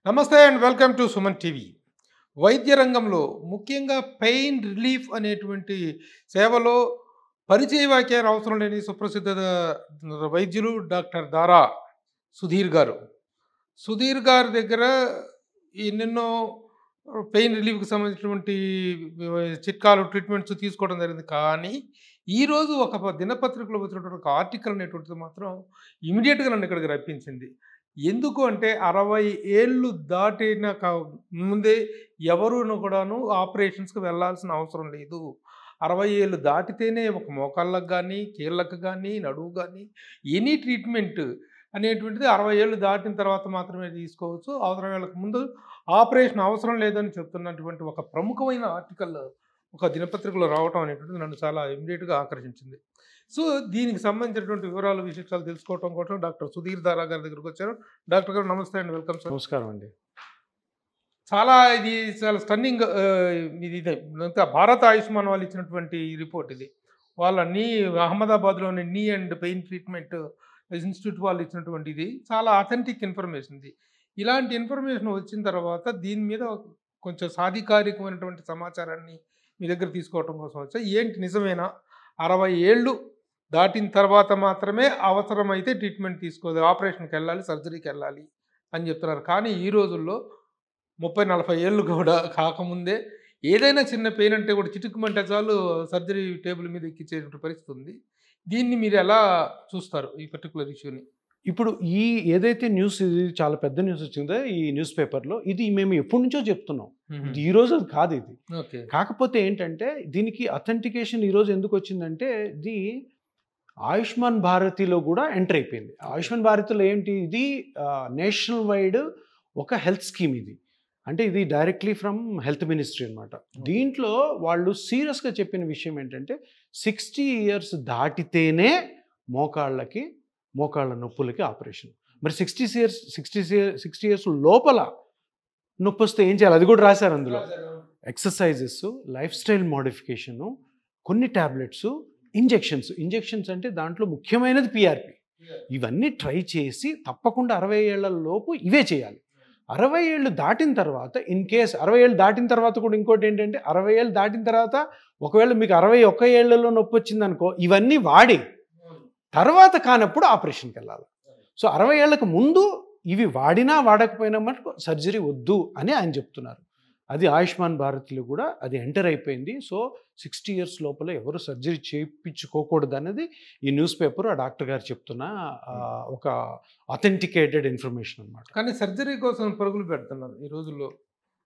నమస్తే and welcome to Suman TV. వైద్య రంగంలో ముఖ్యంగా పెయిన్ రిలీఫ్ అనేటువంటి సేవలో పరిచయ వ్యాఖ్యానం అవసరం లేని సుప్రసిద్ధ వైద్యులు డాక్టర్ దారా సుధీర్ గారు. సుధీర్ గారి దగ్గర ఎన్నెన్నో పెయిన్ రిలీఫ్‌కి సంబంధించినటువంటి చిట్కాలు, ట్రీట్మెంట్స్ తీసుకోవడం జరిగింది. కానీ ఈరోజు ఒక దినపత్రికలో వచ్చినటువంటి ఒక ఆర్టికల్ అనేటువంటిది మాత్రం ఇమ్మీడియేట్‌గా నన్ను ఇక్కడికి రప్పించింది. ఎందుకు అంటే 60 ఏళ్ళు దాటిన ముందే ఎవరును కూడాను ఆపరేషన్స్‌కి వెళ్ళాల్సిన అవసరం లేదు. 60 ఏళ్ళు దాటితేనే ఒక మోకాళ్ళకి గానీ, కీళ్ళకి గానీ, నడుము గానీ ఎనీ ట్రీట్మెంట్ అనేటువంటిది 60 ఏళ్ళు దాటిన తర్వాత మాత్రమే తీసుకోవచ్చు. 60 ఏళ్ళకి ముందు ఆపరేషన్ అవసరం లేదని చెప్తున్నటువంటి ఒక ప్రముఖమైన ఆర్టికల్ ఒక దినపత్రికలో రావటం అనేటువంటిది నన్ను చాలా ఇమ్మీడియేట్‌గా ఆకర్షించింది. సో, దీనికి సంబంధించినటువంటి వివరాలు, విశేషాలు తెలుసుకోవడం కోసం డాక్టర్ సుధీర్ దారా గారి దగ్గరికొచ్చారు. డాక్టర్ గారు నమస్తే అండి. Welcome sir. నమస్కారం అండి. ఇది చాలా స్టన్నింగ్ ఇదే భారత ఆయుష్మాన్ వాళ్ళు ఇచ్చినటువంటి రిపోర్ట్ ఇది. వాళ్ళ అహ్మదాబాద్‌లోని నీ అండ్ పెయిన్ ట్రీట్మెంట్ ఇన్‌స్టిట్యూట్ వాళ్ళు ఇచ్చినటువంటి ఇది. చాలా అథెంటిక్ ఇన్ఫర్మేషన్ ఇది. ఇలాంటి ఇన్ఫర్మేషన్ వచ్చిన తర్వాత దీని మీద కొంచెం సాధికారికమైనటువంటి సమాచారాన్ని మీ దగ్గర తీసుకోవటం కోసం వచ్చా. ఏంటి నిజమేనా? 60 ఏళ్ళు దాటిన తర్వాత మాత్రమే అవసరమైతే ట్రీట్మెంట్ తీసుకోవాలి, ఆపరేషన్‌కెళ్ళాలి, సర్జరీకెళ్ళాలి అని చెప్తున్నారు. కానీ ఈ రోజుల్లో 30, 40 ఏళ్ళు కూడా కాకముందే ఏదైనా చిన్న పెయిన్ అంటే కూడా చిటుక్కుమంటే చాలు సర్జరీ టేబుల్ మీద ఎక్కించేటువంటి పరిస్థితి ఉంది. దీన్ని మీరు ఎలా చూస్తారు ఈ పర్టిక్యులర్ ఇష్యూని? ఇప్పుడు ఏదైతే న్యూస్, ఇది చాలా పెద్ద న్యూస్ వచ్చిందో ఈ న్యూస్ పేపర్‌లో, ఇది మేము ఎప్పటి నుంచో చెప్తున్నాం. ఇది ఈ రోజు కాదు ఇది. ఓకే. కాకపోతే ఏంటంటే దీనికి అథెంటికేషన్ ఈ రోజు ఎందుకు వచ్చిందంటే, ఇది ఆయుష్మాన్ భారతిలో కూడా ఎంటర్ అయిపోయింది. ఆయుష్మాన్ భారతిలో ఏంటి, ఇది నేషనల్ వైడ్ ఒక హెల్త్ స్కీమ్ ఇది. అంటే ఇది డైరెక్ట్లీ ఫ్రమ్ హెల్త్ మినిస్ట్రీ అనమాట. దీంట్లో వాళ్ళు సీరియస్గా చెప్పిన విషయం ఏంటంటే 60 ఇయర్స్ దాటితేనే మోకాళ్ళ నొప్పులకి ఆపరేషన్. మరి 60 ఇయర్స్ లోపల నొప్పి వస్తే ఏం చేయాలి, అది కూడా రాశారు అందులో. ఎక్సర్సైజెస్, లైఫ్ స్టైల్ మోడిఫికేషను, కొన్ని ట్యాబ్లెట్స్, ఇంజెక్షన్స్ అంటే దాంట్లో ముఖ్యమైనది పిఆర్పి. ఇవన్నీ ట్రై చేసి తప్పకుండా 60 ఏళ్ల లోపు ఇవే చేయాలి. 60 ఏళ్ళు దాటిన తర్వాత, ఇన్ కేస్ 60 ఏళ్ళు దాటిన తర్వాత కూడా ఇంకోటి ఏంటంటే, 60 ఏళ్ళు దాటిన తర్వాత ఒకవేళ మీకు 61 ఏళ్లలో నొప్పి వచ్చిందనుకో, ఇవన్నీ వాడి తర్వాత కానప్పుడు ఆపరేషన్కి వెళ్ళాలి. సో 60 ఏళ్ళకు ముందు ఇవి వాడినా వాడకపోయినా మటుకు సర్జరీ వద్దు అని ఆయన చెప్తున్నారు. అది ఆయుష్మాన్ భారత్లో కూడా అది ఎంటర్ అయిపోయింది. సో 60 ఇయర్స్ లోపల ఎవరు సర్జరీ చేయించుకోకూడదు అనేది ఈ న్యూస్ పేపర్ ఆ డాక్టర్ గారు చెప్తున్న ఒక అథెంటికేటెడ్ ఇన్ఫర్మేషన్ అనమాట. కానీ సర్జరీ కోసం పరుగులు పెడుతున్నారు ఈ రోజుల్లో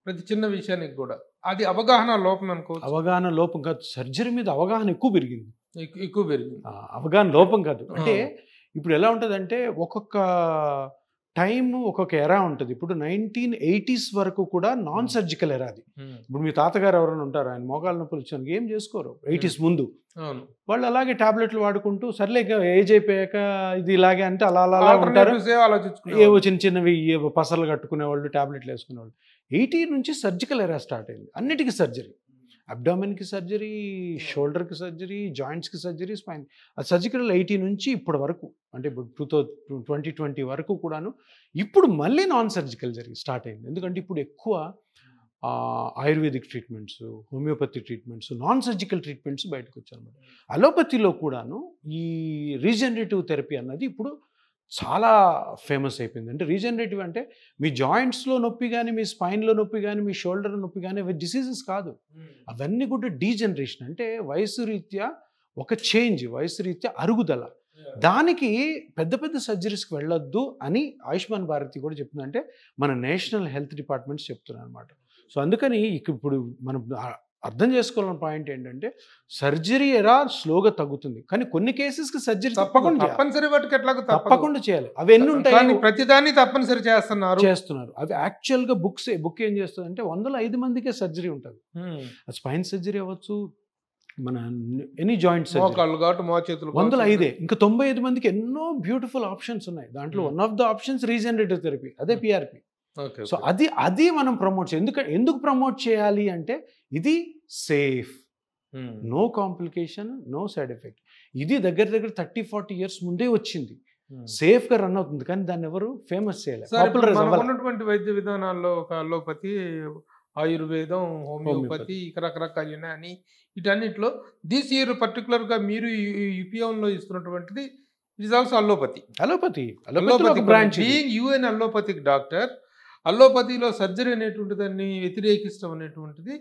ప్రతి చిన్న విషయానికి కూడా. అది అవగాహన లోపం అనుకోవచ్చు. అవగాహన లోపం కాదు, సర్జరీ మీద అవగాహన ఎక్కువ పెరిగింది. అవగాహన లోపం కాదు. అంటే ఇప్పుడు ఎలా ఉంటుందంటే, ఒక్కొక్క టైం ఒక్కొక్క ఎరా ఉంటుంది. ఇప్పుడు 1980s వరకు కూడా నాన్ సర్జికల్ ఎరా అది. ఇప్పుడు మీ తాతగారు ఎవరైనా ఉంటారు, ఆయన మోకాళ్ళ నొప్పులు వచ్చానికి ఏం చేసుకోరు 80s ముందు. వాళ్ళు అలాగే టాబ్లెట్లు వాడుకుంటూ సర్లే ఏజ్ అయిపోయాక ఇది ఇలాగే అంటే అలా ఉంటారు. ఏవో చిన్నవి పసలు కట్టుకునే వాళ్ళు, టాబ్లెట్లు వేసుకునేవాళ్ళు. 80 నుంచి సర్జికల్ ఎరా స్టార్ట్ అయింది. అన్నిటికీ సర్జరీ, అబ్డామిన్కి సర్జరీ, షోల్డర్కి సర్జరీ, జాయింట్స్కి సర్జరీ, స్పైన్. ఆ సర్జికల్ 80 నుంచి ఇప్పటి వరకు, అంటే ఇప్పుడు 2020 వరకు కూడాను. ఇప్పుడు మళ్ళీ నాన్ సర్జికల్ స్టార్ట్ అయింది. ఎందుకంటే ఇప్పుడు ఎక్కువ ayurvedic treatments, homeopathy treatments, non surgical treatments బయటకు వచ్చారన్నమాట. అలోపతిలో కూడాను ఈ రీజనరేటివ్ థెరపీ అన్నది ఇప్పుడు చాలా ఫేమస్ అయిపోయింది. అంటే రీజనరేటివ్ అంటే మీ జాయింట్స్లో నొప్పి కానీ, మీ స్పైన్లో నొప్పి కానీ, మీ షోల్డర్ నొప్పి కానీ, అవి డిసీజెస్ కాదు. అవన్నీ కూడా డీజనరేషన్, అంటే వయసు రీత్యా ఒక చేంజ్, వయసు రీత్యా అరుగుదల. దానికి పెద్ద పెద్ద సర్జరీస్కి వెళ్ళొద్దు అని ఆయుష్మాన్ భారతి కూడా చెప్తుంది. అంటే మన నేషనల్ హెల్త్ డిపార్ట్మెంట్స్ చెప్తున్నాయి అనమాట. సో అందుకని ఇప్పుడు మనం అర్థం చేసుకోవాలన్న పాయింట్ ఏంటంటే, సర్జరీ ఎరా స్లోగా తగ్గుతుంది, కానీ కొన్ని కేసెస్కి సర్జరీ తప్పకుండా చేయాలి. అవి ఎన్ని ఉంటాయి, ప్రతిదాన్ని తప్పనిసరి చేస్తున్నారు. అవి యాక్చువల్గా బుక్ ఏం చేస్తుంది అంటే 105 మందికే సర్జరీ ఉంటుంది. స్పైన్ సర్జరీ అవ్వచ్చు, మన ఎనీ జాయింట్ సర్జరీ 105. ఇంకా 95 మందికి ఎన్నో బ్యూటిఫుల్ ఆప్షన్స్ ఉన్నాయి. దాంట్లో one of the options regenerative therapy, అదే పిఆర్పి. సో అది మనం ప్రమోట్ చేయాలి. ఎందుకు ప్రమోట్ చేయాలి అంటే, ఇది safe, no complication, no side effect. ఇది దగ్గర 30-40 ఇయర్స్ ముందే వచ్చింది. సేఫ్గా రన్ అవుతుంది, కానీ దాన్ని ఎవరు ఫేమస్ చేయలేదు. సార్ ఇప్పుడు మనకు ఉన్నటువంటి వైద్య విధానాల్లో ఒక అలోపతి, ఆయుర్వేదం, హోమియోపతి, ఇక రకరకాల యునాని, వీటన్నిటిలో దిస్ ఇయర్ పర్టికులర్గా మీరు యూపీఎంలో ఇస్తున్నటువంటిది it is also allopathy. Allopathy branch. Being you an allopathic doctor, అలోపతిలో సర్జరీ అనేటువంటి దాన్ని వ్యతిరేకిస్తాం అనేటువంటిది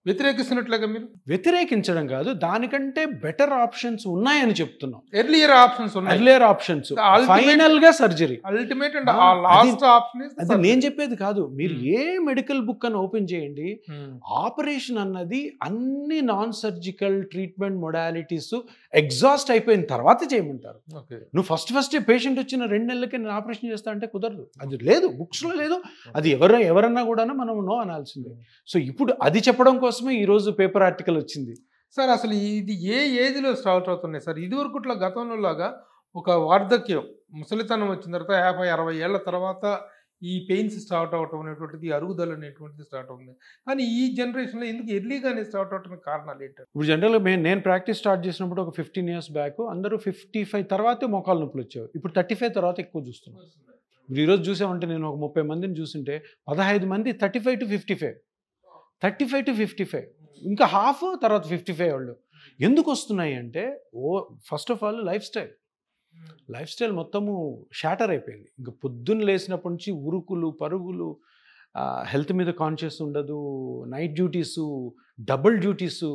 వ్యతిరేకిస్తున్నట్లుగా మీరు? వ్యతిరేకించడం కాదు, దానికంటే బెటర్ ఆప్షన్స్ ఉన్నాయని చెప్తున్నాం. ఎర్లియర్ ఆప్షన్స్ ఉన్నాయి. ఎర్లియర్ ఆప్షన్స్, ఫైనల్ గా surgery ultimate and last option. అది నేను చెప్పేది కాదు, మీరు ఏ మెడికల్ బుక్ అని ఓపెన్ చేయండి, ఆపరేషన్ అన్నది అన్ని non surgical treatment modalities exhaust అయిపోయిన తర్వాత చేయమంటారు. నువ్వు ఫస్ట్ పేషెంట్ వచ్చిన 2 నెలలకి నేను ఆపరేషన్ చేస్తా అంటే కుదరదు. అది లేదు, బుక్స్ లో లేదు. అది ఎవరన్నా కూడా మనం నో అనాల్సిందే. సో ఇప్పుడు అది చెప్పడం కోసమే ఈ రోజు పేపర్ ఆర్టికల్ వచ్చింది. సార్ అసలు ఇది ఏ ఏజ్లో స్టార్ట్ అవుతున్నాయి సార్? ఇదివరకుట్లో గతంలో లాగా ఒక వార్ధక్యం, ముసలితనం వచ్చిన తర్వాత 50-60 ఏళ్ల తర్వాత ఈ పెయిన్స్ స్టార్ట్ అవటం అనేటువంటిది, అరుగుదల అనేటువంటిది స్టార్ట్ అవుతుంది. కానీ ఈ జనరేషన్లో ఎందుకు ఎర్లీగానే స్టార్ట్ అవడానికి కారణాలు ఏంటంటే, ఇప్పుడు జనరల్గా నేను ప్రాక్టీస్ స్టార్ట్ చేసినప్పుడు ఒక 15 years బ్యాక్ అందరూ 55 తర్వాతే మోకాలు నొప్పులు వచ్చేవి. ఇప్పుడు 35 తర్వాత ఎక్కువ చూస్తున్నాం. ఇప్పుడు ఈరోజు చూసామంటే నేను ఒక 30 మందిని చూస్తుంటే 15 మంది 35 to 55, 35 to 55, ఇంకా హాఫ్ తర్వాత 55 వాళ్ళు. ఎందుకు వస్తున్నాయి అంటే first of all life style మొత్తము షాటర్ అయిపోయింది. ఇంకా పొద్దున్న లేసినప్పటి నుంచి ఉరుకులు పరుగులు, హెల్త్ మీద కాన్షియస్ ఉండదు, night duties, double duties,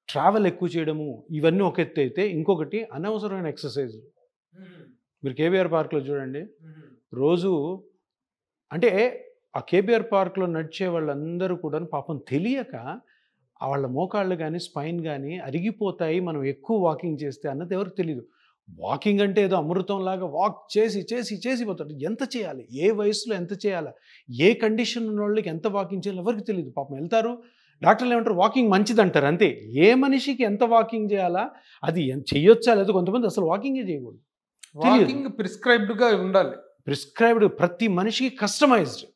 travel ఎక్కువ చేయడము, ఇవన్నీ ఒక ఎత్తు అయితే ఇంకొకటి అనవసరమైన ఎక్సర్సైజ్. మీరు కేబీఆర్ పార్క్లో చూడండి, రోజు అంటే ఆ కేబీఆర్ పార్క్లో నడిచే వాళ్ళందరూ కూడా పాపం తెలియక వాళ్ళ మోకాళ్ళు కానీ స్పైన్ కానీ అరిగిపోతాయి మనం ఎక్కువ వాకింగ్ చేస్తే అన్నది ఎవరికి తెలియదు. వాకింగ్ అంటే ఏదో అమృతంలాగా వాక్ చేసి పోతాడు. ఎంత చేయాలి, ఏ వయసులో ఎంత చేయాలి, ఏ కండిషన్ ఉన్న వాళ్ళకి ఎంత వాకింగ్ చేయాలి ఎవరికి తెలియదు. పాపం వెళ్తారు, డాక్టర్లు ఏమంటారు వాకింగ్ మంచిది అంటారు, అంతే. ఏ మనిషికి ఎంత వాకింగ్ చేయాలా, అది చెయ్యొచ్చా లేదా, కొంతమంది అసలు వాకింగే చేయకూడదు. వాకింగ్ ప్రిస్క్రైబ్డ్గా ఉండాలి. ప్రిస్క్రైబ్డ్, ప్రతి మనిషికి కస్టమైజ్డ్.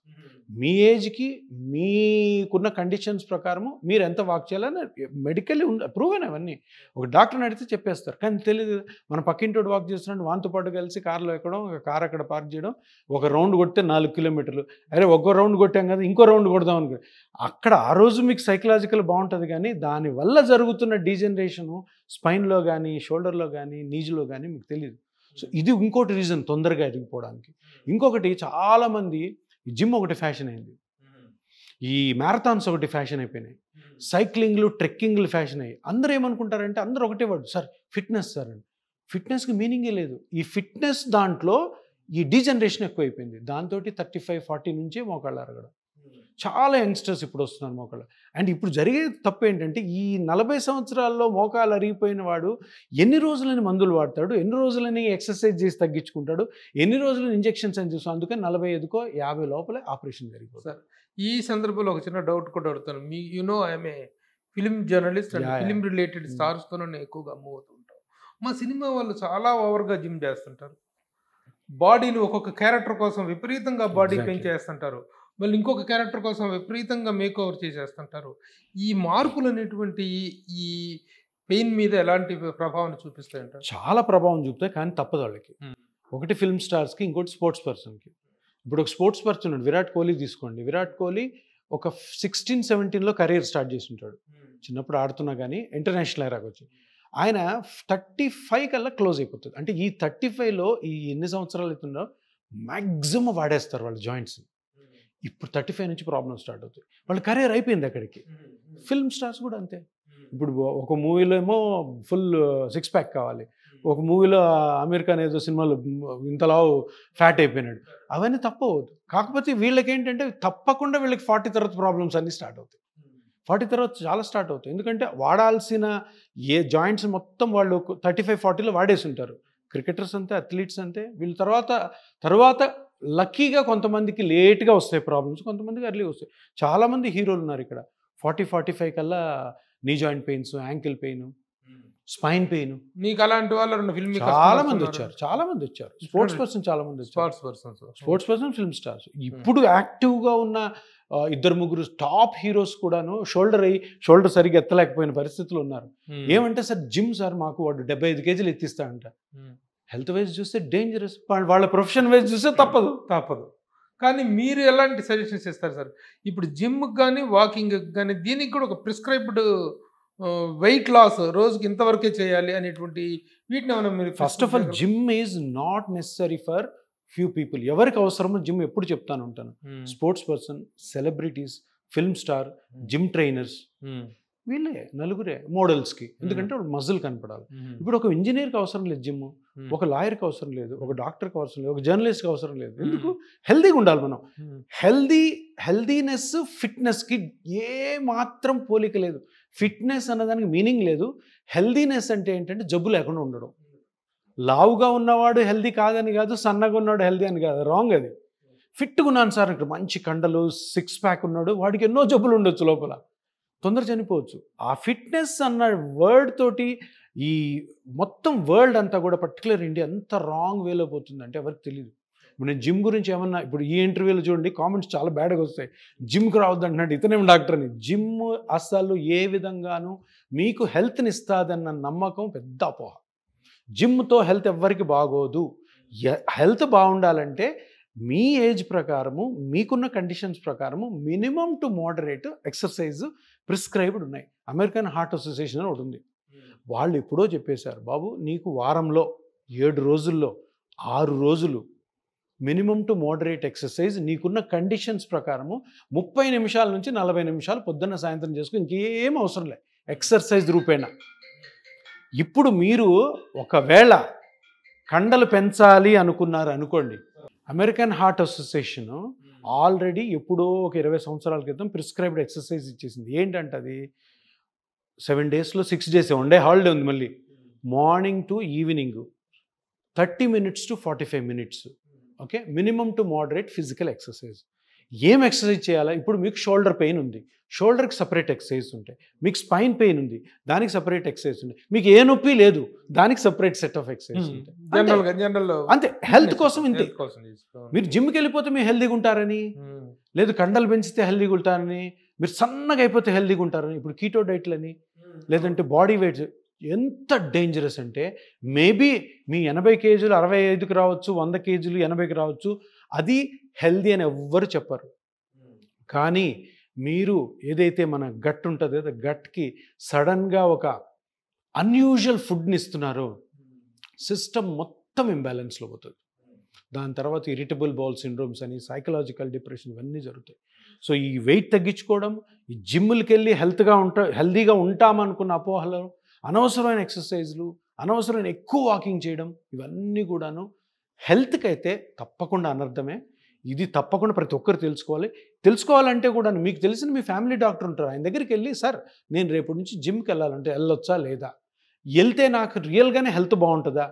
మీ ఏజ్కి మీకున్న కండిషన్స్ ప్రకారము మీరు ఎంత వాక్ చేయాలని మెడికల్లీ ప్రూవెన్. అవన్నీ ఒక డాక్టర్ని అడిగితే చెప్పేస్తారు, కానీ తెలియదు. మన పక్కింటోడు వాక్ చేస్తున్నాడు, వాంతో పాటు కలిసి కార్లో ఎక్కడం, కార్ అక్కడ పార్క్ చేయడం, ఒక రౌండ్ కొడితే 4 kilometers. అరే ఒక్కో రౌండ్ కొట్టాం కదా ఇంకో రౌండ్ కొడదాం అనుకో. అక్కడ ఆ రోజు మీకు సైకలాజికల్ బాగుంటుంది, కానీ దానివల్ల జరుగుతున్న డీజనరేషను స్పైన్లో కానీ షోల్డర్లో కానీ నీజ్లో కానీ మీకు తెలియదు. సో ఇది ఇంకోటి రీజన్ తొందరగా ఎదిగిపోవడానికి. ఇంకొకటి చాలామంది జిమ్ ఒకటి ఫ్యాషన్ అయింది, ఈ మ్యారథాన్స్ ఒకటి ఫ్యాషన్ అయిపోయినాయి, సైక్లింగ్లు ట్రెక్కింగ్లు ఫ్యాషన్ అయ్యి అందరూ ఏమనుకుంటారంటే అందరూ ఒకటే వర్డ్, సార్ ఫిట్నెస్ సార్ అని. ఫిట్నెస్కి మీనింగే లేదు. ఈ ఫిట్నెస్ దాంట్లో ఈ డీజనరేషన్ ఎక్కువైపోయింది. దాంతో 35-40 నుంచే మోకాళ్ళు అరగడం. చాలా యంగ్స్టర్స్ ఇప్పుడు వస్తున్నారు మోకాళ్ళు. అండ్ ఇప్పుడు జరిగే తప్పు ఏంటంటే ఈ 40 సంవత్సరాల్లో మోకాలు అరిగిపోయిన వాడు ఎన్ని రోజులని మందులు వాడతాడు, ఎన్ని రోజులని ఎక్సర్సైజ్ చేసి తగ్గించుకుంటాడు, ఎన్ని రోజులని ఇంజెక్షన్స్ అని చూస్తాం. అందుకని 45కో 50 లోపలే ఆపరేషన్ జరిగిపోతుంది. సార్ ఈ సందర్భంలో ఒక చిన్న డౌట్ కూడా అడుగుతాను. మీ I am a film journalist and film related స్టార్స్తో ఎక్కువగా మూవ్ అవుతుంటాం. మా సినిమా వాళ్ళు చాలా ఓవర్గా జిమ్ చేస్తుంటారు, బాడీని ఒక్కొక్క క్యారెక్టర్ కోసం విపరీతంగా బాడీ పెంచేస్తుంటారు, మళ్ళీ ఇంకొక క్యారెక్టర్ కోసం విపరీతంగా మేక్ ఓవర్ చేసేస్తుంటారు. ఈ మార్పులు అనేటువంటి ఈ పెయిన్ మీద ఎలాంటి ప్రభావం చూపిస్తాయంటారు? చాలా ప్రభావం చూపుతాయి, కానీ తప్పదు వాళ్ళకి. ఒకటి ఫిల్మ్ స్టార్స్కి, ఇంకోటి స్పోర్ట్స్ పర్సన్కి. ఇప్పుడు ఒక స్పోర్ట్స్ పర్సన్ విరాట్ కోహ్లీ తీసుకోండి. విరాట్ కోహ్లీ ఒక 16-17లో కెరీర్ స్టార్ట్ చేసి ఉంటాడు, చిన్నప్పుడు ఆడుతున్నా కానీ ఇంటర్నేషనల్ ఎరాకి వచ్చి. ఆయన 35 కల్లా క్లోజ్ అయిపోతుంది. అంటే ఈ 35లో ఈ ఎన్ని సంవత్సరాలు అవుతుందో మ్యాక్సిమం వాడేస్తారు వాళ్ళ జాయింట్స్. ఇప్పుడు 35 నుంచి ప్రాబ్లమ్ స్టార్ట్ అవుతాయి, వాళ్ళ కెరీర్ అయిపోయింది అక్కడికి. ఫిల్మ్ స్టార్స్ కూడా అంతే. ఇప్పుడు ఒక మూవీలో ఏమో ఫుల్ 6 pack కావాలి, ఒక మూవీలో అమీర్ ఖాన్ ఏదో సినిమాలో ఇంతలా ఫ్యాట్ అయిపోయినాడు. అవన్నీ తప్పవద్దు. కాకపోతే వీళ్ళకి ఏంటంటే తప్పకుండా వీళ్ళకి 40 తర్వాత ప్రాబ్లమ్స్ అన్నీ స్టార్ట్ అవుతాయి. 40 తర్వాత చాలా స్టార్ట్ అవుతాయి. ఎందుకంటే వాడాల్సిన ఏ జాయింట్స్ మొత్తం వాళ్ళు 35-40లో వాడేసి ఉంటారు. క్రికెటర్స్ అంతే, అథ్లీట్స్ అంతే. వీళ్ళు తర్వాత లక్కీగా కొంతమందికి లేట్గా వస్తాయి ప్రాబ్లమ్స్, కొంతమందికి ఎర్లీగా వస్తాయి. చాలామంది హీరోలు ఉన్నారు ఇక్కడ 40-45 కల్లా knee joint pains, ankle pain, spine pain. నీకు అలాంటి వాళ్ళు ఫిల్మ్ చాలా మంది వచ్చారు. స్పోర్ట్స్ పర్సన్ చాలా మంది వచ్చారు. Sports person, film stars. ఇప్పుడు యాక్టివ్గా ఉన్న 2-3 టాప్ హీరోస్ కూడాను షోల్డర్ సరిగ్గా ఎత్తలేకపోయిన పరిస్థితులు ఉన్నారు. ఏమంటే సార్ జిమ్ సార్ మాకు వాడు 75 kgs ఎత్తిస్తా అంట. హెల్త్ వైజ్ చూస్తే డేంజరస్, వాళ్ళ ప్రొఫెషన్ వైజ్ చూస్తే తప్పదు. కానీ మీరు ఎలాంటి సజెషన్స్ ఇస్తారు సార్? ఇప్పుడు జిమ్కి కానీ వాకింగ్కి కానీ దీనికి కూడా ఒక ప్రిస్క్రైబ్డ్ వెయిట్ లాస్ రోజుకి ఇంతవరకే చేయాలి అనేటువంటి వీటిని ఏమైనా మీరు first of all gym is not necessary for few people. ఎవరికి అవసరమో జిమ్ ఎప్పుడు చెప్తాను ఉంటాను. Sports person, celebrities, film star, gym trainers, వీళ్ళే నలుగురే మోడల్స్కి. ఎందుకంటే వాళ్ళు మజిల్ కనపడాలి. ఇప్పుడు ఒక ఇంజనీర్కి అవసరం లేదు జిమ్, ఒక లాయర్కి అవసరం లేదు, ఒక డాక్టర్కి అవసరం లేదు, ఒక జర్నలిస్ట్కి అవసరం లేదు. ఎందుకు? హెల్దీగా ఉండాలి మనం. హెల్దీనెస్ ఫిట్నెస్కి ఏ మాత్రం పోలిక లేదు. ఫిట్నెస్ అన్నదానికి మీనింగ్ లేదు. హెల్దీనెస్ అంటే ఏంటంటే జబ్బు లేకుండా ఉండడం. లావుగా ఉన్నవాడు హెల్దీ కాదని కాదు, సన్నగా ఉన్నవాడు హెల్దీ అని కాదు, రాంగ్ అది. ఫిట్గా ఉన్నాను సార్, ఇక్కడ మంచి కండలు, 6 ప్యాక్ ఉన్నాడు, వాడికి ఎన్నో జబ్బులు ఉండొచ్చు, లోపల తొందర చనిపోవచ్చు. ఆ ఫిట్నెస్ అన్న వర్డ్ తోటి ఈ మొత్తం వరల్డ్ అంతా కూడా, పర్టికులర్ ఇండియా అంత రాంగ్ వేలో పోతుందంటే ఎవరికి తెలియదు. ఇప్పుడు నేను జిమ్ గురించి ఏమన్నా, ఇప్పుడు ఈ ఇంటర్వ్యూలో చూడండి కామెంట్స్ చాలా బ్యాడ్గా వస్తాయి, జిమ్కి రావద్దు అంటున్నాడు, ఇతనేం డాక్టర్ అని. జిమ్ అసలు ఏ విధంగానూ మీకు హెల్త్ని ఇస్తుందన్న నమ్మకం పెద్ద అపోహ. జిమ్తో హెల్త్ ఎవ్వరికి బాగోదు. హెల్త్ బాగుండాలంటే మీ ఏజ్ ప్రకారము, మీకున్న కండిషన్స్ ప్రకారము minimum to moderate exercise prescribed ఉన్నాయి. అమెరికన్ హార్ట్ అసోసియేషన్ అని ఒకటి ఉంది. వాళ్ళు ఎప్పుడో చెప్పేశారు, బాబు నీకు వారంలో 7 రోజుల్లో 6 రోజులు మినిమం టు మోడరేట్ ఎక్సర్సైజ్ నీకున్న కండిషన్స్ ప్రకారము 30 నిమిషాల నుంచి 40 నిమిషాలు పొద్దున్న సాయంత్రం చేసుకుని ఇంకేం అవసరం లేదు ఎక్సర్సైజ్ రూపేణ. ఇప్పుడు మీరు ఒకవేళ కండలు పెంచాలి అనుకున్నారు అనుకోండి, అమెరికన్ హార్ట్ అసోసియేషన్ ఆల్రెడీ ఎప్పుడో ఒక 20 సంవత్సరాల క్రితం ప్రిస్క్రైబ్డ్ ఎక్సర్సైజ్ ఇచ్చేసింది. ఏంటంటే అది 7 డేస్లో 6 డేస్ 1 డే హాలిడే ఉంది. మళ్ళీ morning to evening 30 minutes to 45 minutes. Okay, minimum to moderate physical exercise. ఏం ఎక్సర్సైజ్ చేయాలా? ఇప్పుడు మీకు షోల్డర్ పెయిన్ ఉంది, షోల్డర్కి సపరేట్ ఎక్సర్సైజ్ ఉంటాయి. మీకు స్పైన్ పెయిన్ ఉంది, దానికి సపరేట్ ఎక్సర్సైజ్ ఉంటాయి. మీకు ఏ నొప్పి లేదు, దానికి సపరేట్ సెట్ ఆఫ్ ఎక్సర్సైజ్ ఉంటాయి. అంతే, హెల్త్ కోసం ఇంతే. మీరు జిమ్కి వెళ్ళిపోతే మీరు హెల్దీగా ఉంటారని లేదు, కండలు పెంచితే హెల్దీగా ఉంటారని, మీరు సన్నగా అయిపోతే హెల్దీగా ఉంటారని. ఇప్పుడు కీటో డైట్లని లేదంటే బాడీ వెయిట్ ఎంత డేంజరస్ అంటే, మేబీ మీ 80 కేజీలు 65కి రావచ్చు, 100 కేజీలు 80కి రావచ్చు, అది హెల్దీ అని ఎవ్వరు చెప్పరు. కానీ మీరు ఏదైతే మన గట్ ఉంటుందో గట్కి సడన్గా ఒక అన్యూజువల్ ఫుడ్ని ఇస్తున్నారో సిస్టమ్ మొత్తం ఇంబ్యాలెన్స్లో పోతుంది. దాని తర్వాత ఇరిటబుల్ బౌల్ సిండ్రోమ్స్ అని, సైకలాజికల్ డిప్రెషన్, ఇవన్నీ జరుగుతాయి. సో ఈ వెయిట్ తగ్గించుకోవడం, ఈ జిమ్లకి వెళ్ళి హెల్దీగా ఉంటామనుకున్న అపోహలు, అనవసరమైన ఎక్సర్సైజ్లు, అనవసరమైన ఎక్కువ వాకింగ్ చేయడం, ఇవన్నీ కూడాను హెల్త్కి అయితే తప్పకుండా అనర్థమే. ఇది తప్పకుండా ప్రతి ఒక్కరు తెలుసుకోవాలంటే కూడా మీకు తెలిసిన మీ ఫ్యామిలీ డాక్టర్ ఉంటారు, ఆయన దగ్గరికి వెళ్ళి, సార్ నేను రేపటి నుంచి జిమ్కి వెళ్ళాలంటే వెళ్ళొచ్చా లేదా, వెళ్తే నాకు రియల్గానే హెల్త్ బాగుంటుందా,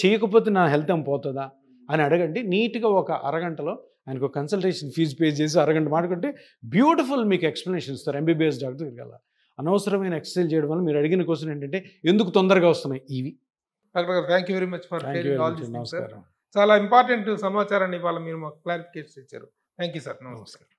చేయకపోతే నా హెల్త్ ఏం పోతుందా అని అడగండి. నీట్గా ఒక అరగంటలో ఆయనకు కన్సల్టేషన్ ఫీజు పే చేసి అరగంట మాట్లాడుకుంటే బ్యూటిఫుల్ మీకు ఎక్స్ప్లెనేషన్ ఇస్తారు. ఎంబీబీఎస్ డాక్టర్ దగ్గరికి వెళ్ళాలి. అనవసరమైన ఎక్సర్సైజ్ చేయడం వల్ల మీరు అడిగిన క్వశ్చన్ ఏంటంటే ఎందుకు తొందరగా వస్తున్నాయి ఇవి. డాక్టర్ గారు, thank you very much for sharing all this things sir. చాలా ఇంపార్టెంట్ సమాచారాన్ని ఇవాళ మీరు మాకు క్లారిఫికేషన్ ఇచ్చారు. Thank you sir. నమస్కారం.